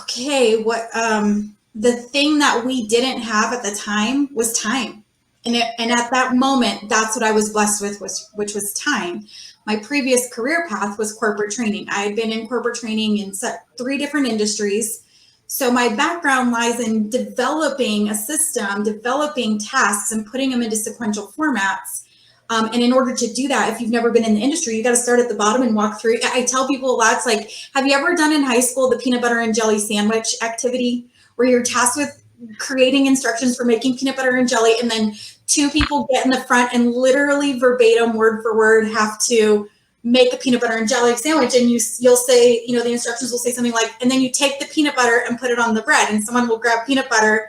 okay, the thing that we didn't have at the time was time. And at that moment, that's what I was blessed with, which was time. My previous career path was corporate training. I had been in corporate training in 3 different industries. So my background lies in developing a system, developing tasks, and putting them into sequential formats. And in order to do that, if you've never been in the industry, you got to start at the bottom and walk through. I tell people a lot, it's like, have you ever done in high school the peanut butter and jelly sandwich activity, where you're tasked with creating instructions for making peanut butter and jelly, and then 2 people get in the front and literally verbatim, word for word, have to make a peanut butter and jelly sandwich, and you'll say, you know, the instructions will say something like, and then you take the peanut butter and put it on the bread, and someone will grab peanut butter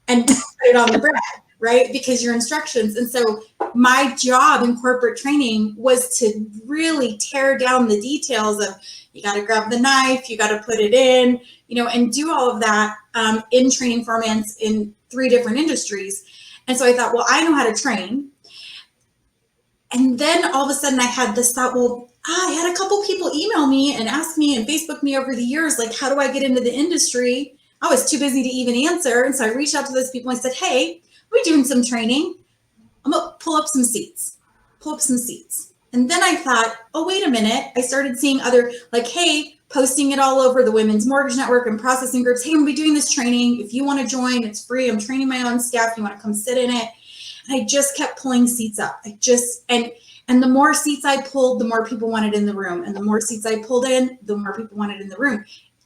and put it on the bread, right? Because your instructions. And so my job in corporate training was to really tear down the details of, you got to grab the knife, you got to put it in, you know, and do all of that in training formats in 3 different industries. And so I thought, well, I know how to train. And then all of a sudden I had this thought, well, I had a couple people email me and ask me and Facebook me over the years, like, how do I get into the industry? I was too busy to even answer. And so I reached out to those people and I said, hey, we're doing some training. I'm going to pull up some seats. And then I thought, oh, wait a minute. I started seeing other, like, hey, posting it all over the Women's Mortgage Network and processing groups. Hey, I'm going to be doing this training. If you want to join, it's free. I'm training my own staff. You want to come sit in it? And I just kept pulling seats up. And the more seats I pulled, the more people wanted in the room. And the more seats I pulled in, the more people wanted in the room.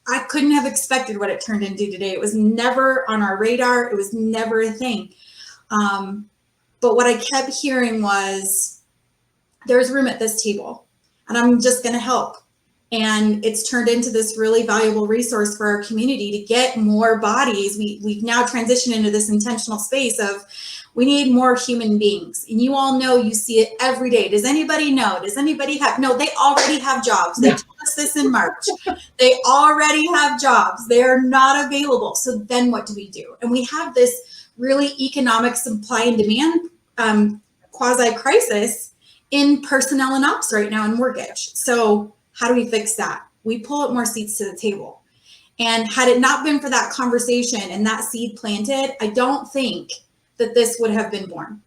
I couldn't have expected what it turned into today. It was never on our radar. It was never a thing. But what I kept hearing was, there's room at this table, and I'm just going to help. And it's turned into this really valuable resource for our community to get more bodies. We've now transitioned into this intentional space of, we need more human beings. And you all know, you see it every day. Does anybody know? Does anybody have? No, they already have jobs. They told us this in March. They already have jobs. They are not available. So then what do we do? And we have this really economic supply and demand quasi-crisis in personnel and ops right now in mortgage. So how do we fix that? We pull up more seats to the table. And had it not been for that conversation and that seed planted, I don't think that this would have been born.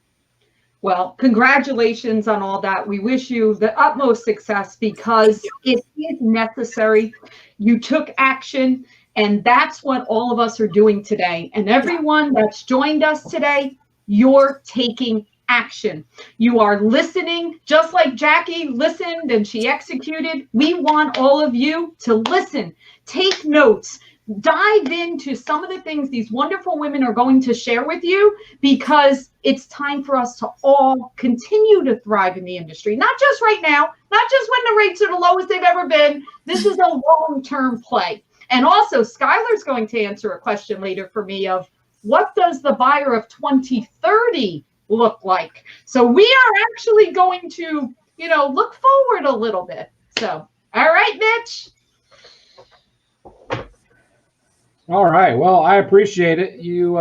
Well, congratulations on all that. We wish you the utmost success, because it is necessary. You took action, and that's what all of us are doing today. And everyone that's joined us today, you're taking action. You are listening, just like Jackie listened and she executed. We want all of you to listen, take notes, dive into some of the things these wonderful women are going to share with you, because it's time for us to all continue to thrive in the industry. Not just right now, not just when the rates are the lowest they've ever been. This is a long-term play. And also, Skylar's going to answer a question later for me of, what does the buyer of 2030 look like? So we are actually going to, look forward a little bit. So, all right, Mitch. All right. Well, I appreciate it. You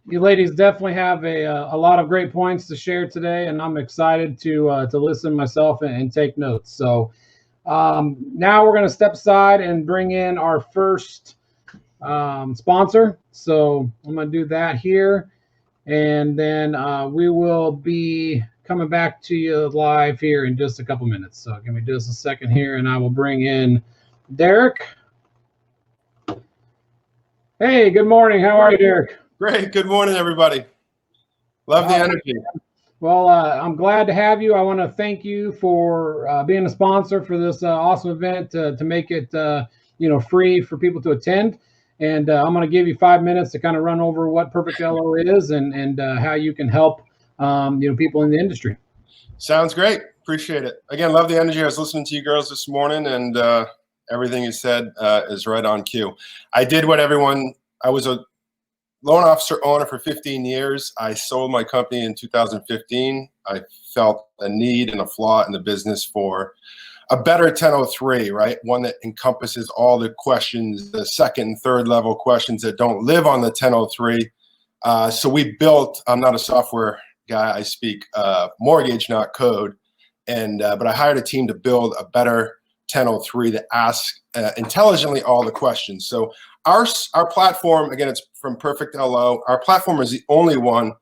ladies definitely have a lot of great points to share today, and I'm excited to listen myself and take notes. So now we're going to step aside and bring in our first sponsor. So I'm going to do that here, and then we will be coming back to you live here in just a couple minutes. So give me just a second here, and I will bring in Derek. Hey, good morning. How are you, Derek? Great. Good morning, everybody. Love the energy. Well, I'm glad to have you. I want to thank you for being a sponsor for this awesome event to make it free for people to attend. And I'm going to give you 5 minutes to kind of run over what Perfectelo is and how you can help people in the industry. Sounds great. Appreciate it. Again, love the energy. I was listening to you girls this morning, and everything you said is right on cue. I was a loan officer owner for 15 years. I sold my company in 2015. I felt a need and a flaw in the business for a better 1003, right? One that encompasses all the questions, the second and third level questions that don't live on the 1003. So we built, I'm not a software guy, I speak mortgage, not code. But I hired a team to build a better 1003 that asks intelligently all the questions. So our platform, again, it's from Perfectelo. Our platform is the only one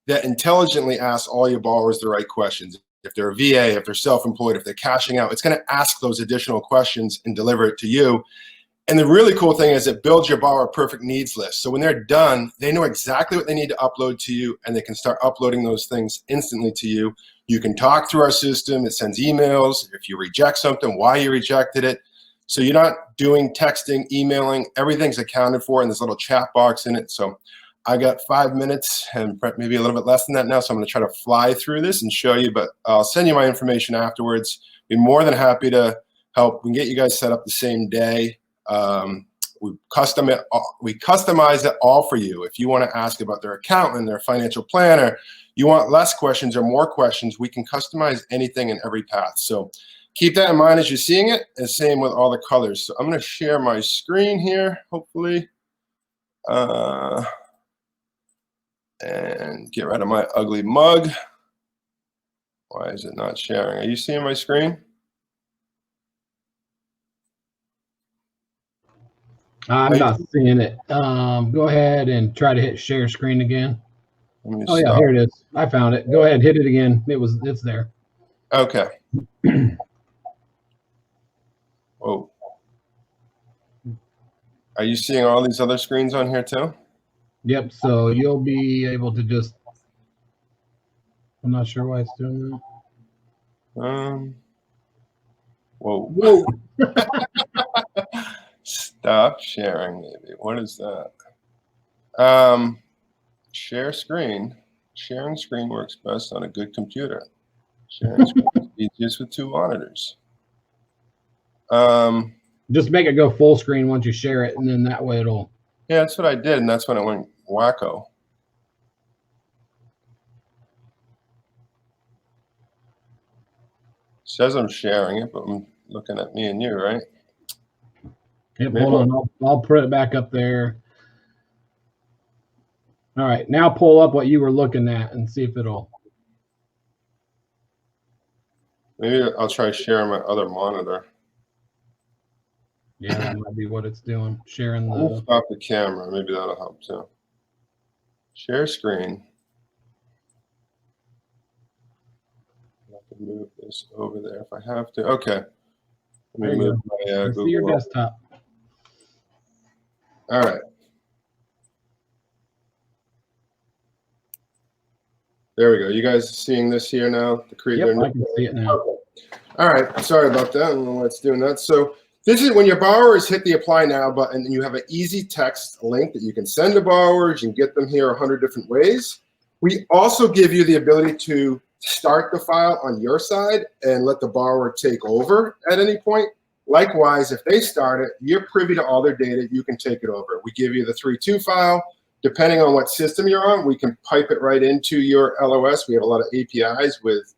that intelligently asks all your borrowers the right questions. If they're a VA, if they're self-employed, if they're cashing out, it's going to ask those additional questions and deliver it to you. And the really cool thing is it builds your borrower perfect needs list. So when they're done, they know exactly what they need to upload to you, and they can start uploading those things instantly to you. You can talk through our system. It sends emails. If you reject something, why you rejected it. So you're not doing texting, emailing. Everything's accounted for in this little chat box in it. So I got 5 minutes and maybe a little bit less than that now. So I'm going to try to fly through this and show you, but I'll send you my information afterwards. Be more than happy to help. We can get you guys set up the same day. We customize it all for you. If you want to ask about their accountant, their financial planner, you want less questions or more questions, we can customize anything in every path. So keep that in mind as you're seeing it, and same with all the colors. So I'm going to share my screen here, hopefully, and get rid of my ugly mug. Why is it not sharing? Are you seeing my screen? I'm not seeing it. Go ahead and try to hit share screen again. Oh yeah, here it is. I found it. Go ahead, hit it again. It's there. Okay. Whoa. Are you seeing all these other screens on here too? Yep. So you'll be able to just. I'm not sure why it's doing that. Whoa. Stop sharing, maybe. What is that? Share screen. Sharing screen works best on a good computer. Sharing screen is easiest with 2 monitors. Just make it go full screen once you share it, and then that way it'll. Yeah, that's what I did, and that's when it went wacko. Says I'm sharing it, but I'm looking at me and you, right? Yep, hold on. I'll put it back up there. All right, now pull up what you were looking at and see if it'll. Maybe I'll try sharing my other monitor. Yeah, that might be what it's doing. Sharing the. I'll stop the camera. Maybe that'll help too. Share screen. I can move this over there if I have to. Okay. Let me move my Google. See your desktop. All right. There we go. You guys seeing this here now? The creator. Yep, I can see it now. Okay. All right. Sorry about that. I don't know why it's doing that. So this is when your borrowers hit the apply now button, and you have an easy text link that you can send to borrowers. You can get them here 100 different ways. We also give you the ability to start the file on your side and let the borrower take over at any point. Likewise, if they start it, you're privy to all their data. You can take it over. We give you the 3.2 file. Depending on what system you're on, we can pipe it right into your LOS. We have a lot of APIs with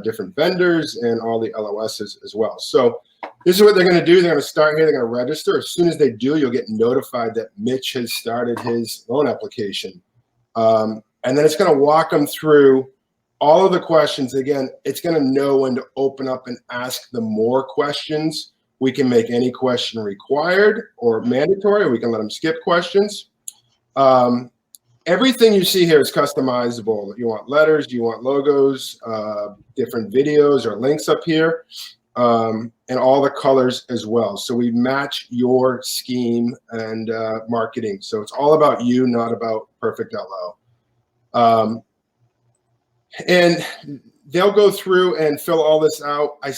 different vendors and all the LOSs as well. So This is what they're going to do. They're going to start here. They're going to register. As soon as they do, you'll get notified that Mitch has started his loan application. And then it's going to walk them through all of the questions. Again, it's going to know when to open up and ask them more questions. We can make any question required or mandatory. We can let them skip questions. Everything you see here is customizable. You want letters, you want logos, different videos or links up here, and all the colors as well. So we match your scheme and marketing. So it's all about you, not about Perfectelo. And they'll go through and fill all this out. I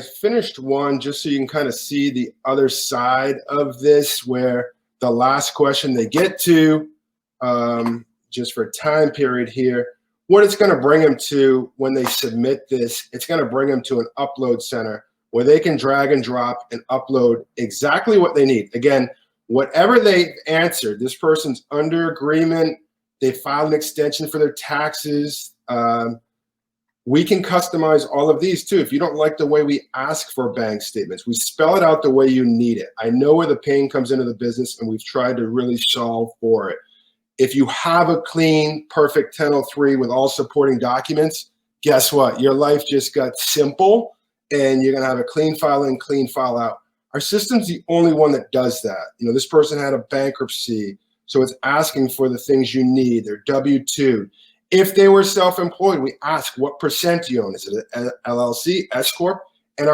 finished one just so you can kind of see the other side of this, where the last question they get to, just for a time period here, what it's going to bring them to when they submit this, it's going to bring them to an upload center where they can drag and drop and upload exactly what they need. Again, whatever they answered, this person's under agreement, they filed an extension for their taxes. We can customize all of these too. If you don't like the way we ask for bank statements, we spell it out the way you need it. I know where the pain comes into the business, and we've tried to really solve for it. If you have a clean, perfect 1003 with all supporting documents, guess what? Your life just got simple, and you're gonna have a clean file in, clean file out. Our system's the only one that does that. You know, this person had a bankruptcy, so it's asking for the things you need. They're W-2. If they were self-employed, we ask what percent you own. Is it an LLC, S Corp? And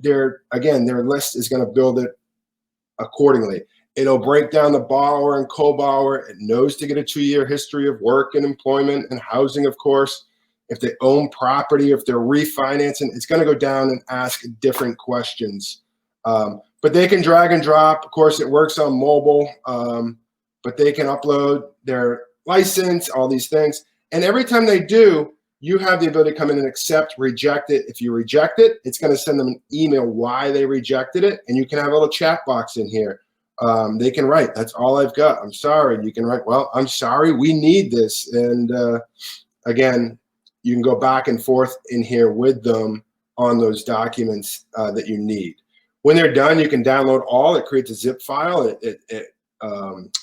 their list is going to build it accordingly. It'll break down the borrower and co-borrower. It knows to get a 2-year history of work and employment and housing, of course. If they own property, if they're refinancing, it's going to go down and ask different questions. But they can drag and drop. Of course, it works on mobile, but they can upload their license, all these things. And every time they do, you have the ability to come in and accept, reject it. If you reject it, it's going to send them an email why they rejected it. And you can have a little chat box in here. They can write, that's all I've got. I'm sorry. You can write, well, I'm sorry. We need this. And again, you can go back and forth in here with them on those documents that you need. When they're done, you can download all. It creates a zip file. It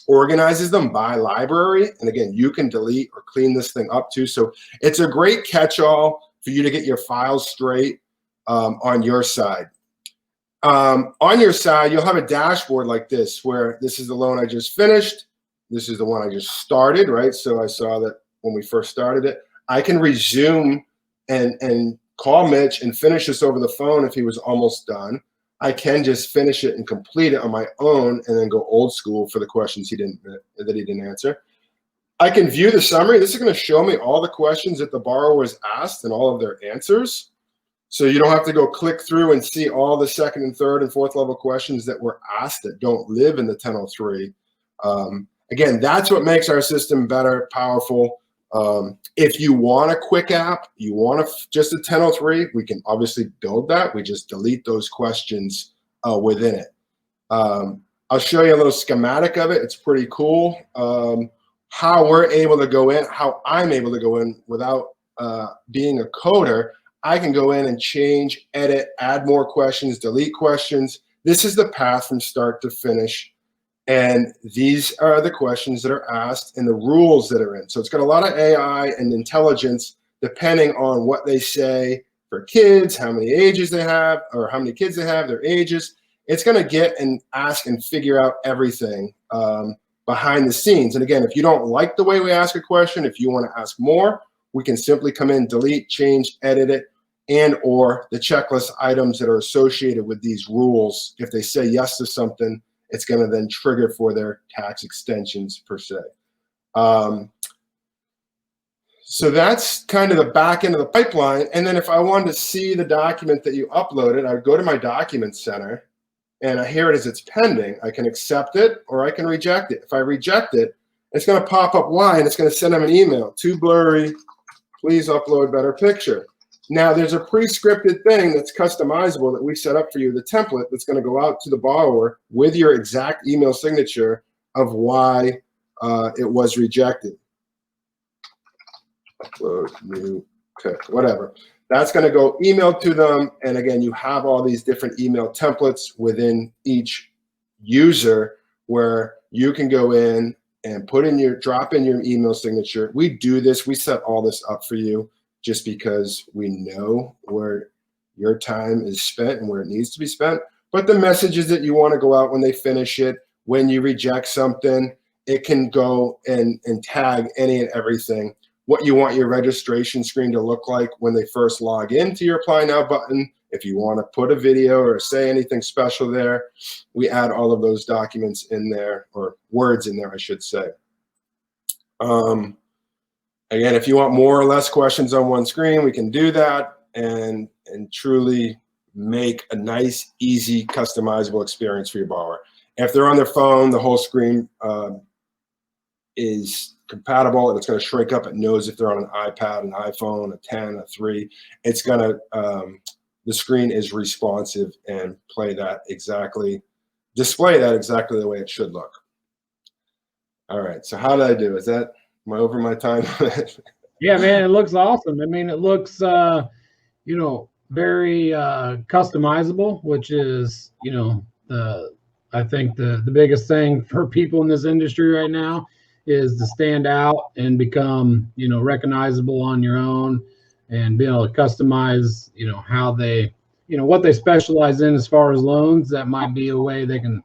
organizes them by library, and again, you can delete or clean this thing up too. So it's a great catch-all for you to get your files straight on your side. On your side, you'll have a dashboard like this, where this is the loan I just finished, this is the one I just started, right? So I saw that when we first started it. I can resume and call Mitch and finish this over the phone if he was almost done. I can just finish it and complete it on my own, and then go old school for the questions that he didn't answer. I can view the summary. This is going to show me all the questions that the borrower was asked and all of their answers. So you don't have to go click through and see all the second and third and fourth level questions that were asked that don't live in the 1003. Again, that's what makes our system better, powerful. If you want a quick app, you want just a 1003, we can obviously build that. We just delete those questions within it. I'll show you a little schematic of it. It's pretty cool. How we're able to go in, how I'm able to go in without being a coder. I can go in and change, edit, add more questions, delete questions. This is the path from start to finish. And these are the questions that are asked and the rules that are in. So it's got a lot of AI and intelligence depending on what they say for kids, how many ages they have, or how many kids they have, their ages. It's going to get and ask and figure out everything behind the scenes. And again, if you don't like the way we ask a question, if you want to ask more, we can simply come in, delete, change, edit it, and or the checklist items that are associated with these rules. If they say yes to something, it's going to then trigger for their tax extensions per se. So that's kind of the back end of the pipeline. And then if I wanted to see the document that you uploaded, I would go to my document center, and here it is, it's pending. I can accept it or I can reject it. If I reject it, it's going to pop up why, and it's going to send them an email. Too blurry, please upload better picture. Now, there's a pre-scripted thing that's customizable that we set up for you, the template that's going to go out to the borrower with your exact email signature of why it was rejected. Upload new whatever. That's going to go emailed to them. And again, you have all these different email templates within each user where you can go in and drop in your email signature. We do this. We set all this up for you just because we know where your time is spent and where it needs to be spent. But the messages that you want to go out when they finish it, when you reject something, it can go and tag any and everything. What you want your registration screen to look like when they first log into your Apply Now button. If you want to put a video or say anything special there, we add all of those documents in there, or words in there, I should say. Again, if you want more or less questions on one screen, we can do that and truly make a nice, easy, customizable experience for your borrower. If they're on their phone, the whole screen is compatible, and it's going to shrink up. It knows if they're on an iPad, an iPhone, a 10, a 3. It's going to, the screen is responsive and display that exactly the way it should look. All right, so how did I do? Am I over my time? Yeah, man, it looks awesome. I mean, it looks, very customizable, which is, I think the biggest thing for people in this industry right now is to stand out and become, recognizable on your own, and be able to customize, how they, what they specialize in as far as loans. That might be a way they can,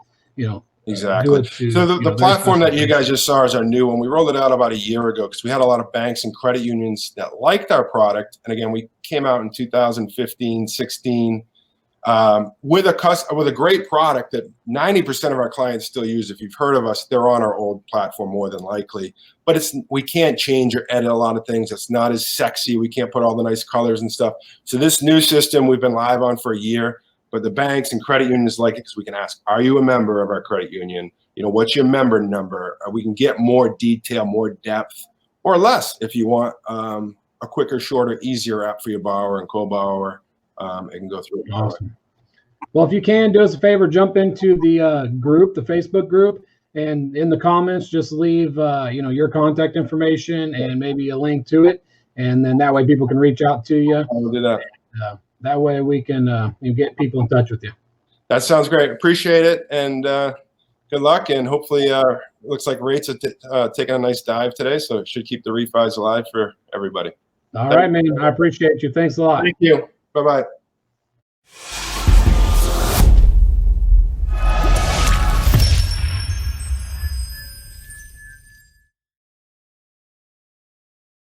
exactly. So the platform that you guys just saw is our new one. We rolled it out about a year ago because we had a lot of banks and credit unions that liked our product. And again, we came out in 2015, 16 with a great product that 90% of our clients still use. If you've heard of us, they're on our old platform more than likely. But we can't change or edit a lot of things. It's not as sexy. We can't put all the nice colors and stuff. So this new system we've been live on for a year. But the banks and credit unions like it because we can ask, are you a member of our credit union? What's your member number? We can get more detail, more depth, or less if you want a quicker, shorter, easier app for your borrower and co-borrower. It can go through it. Awesome. Well, if you can, do us a favor, jump into the group, the Facebook group, and in the comments, just leave your contact information and maybe a link to it. And then that way people can reach out to you. I'll do that. That way we can get people in touch with you. That sounds great. Appreciate it. And good luck. And hopefully it looks like rates are taking a nice dive today. So it should keep the refis alive for everybody. All right, man. I appreciate you. Thanks a lot. Thank you. Bye-bye.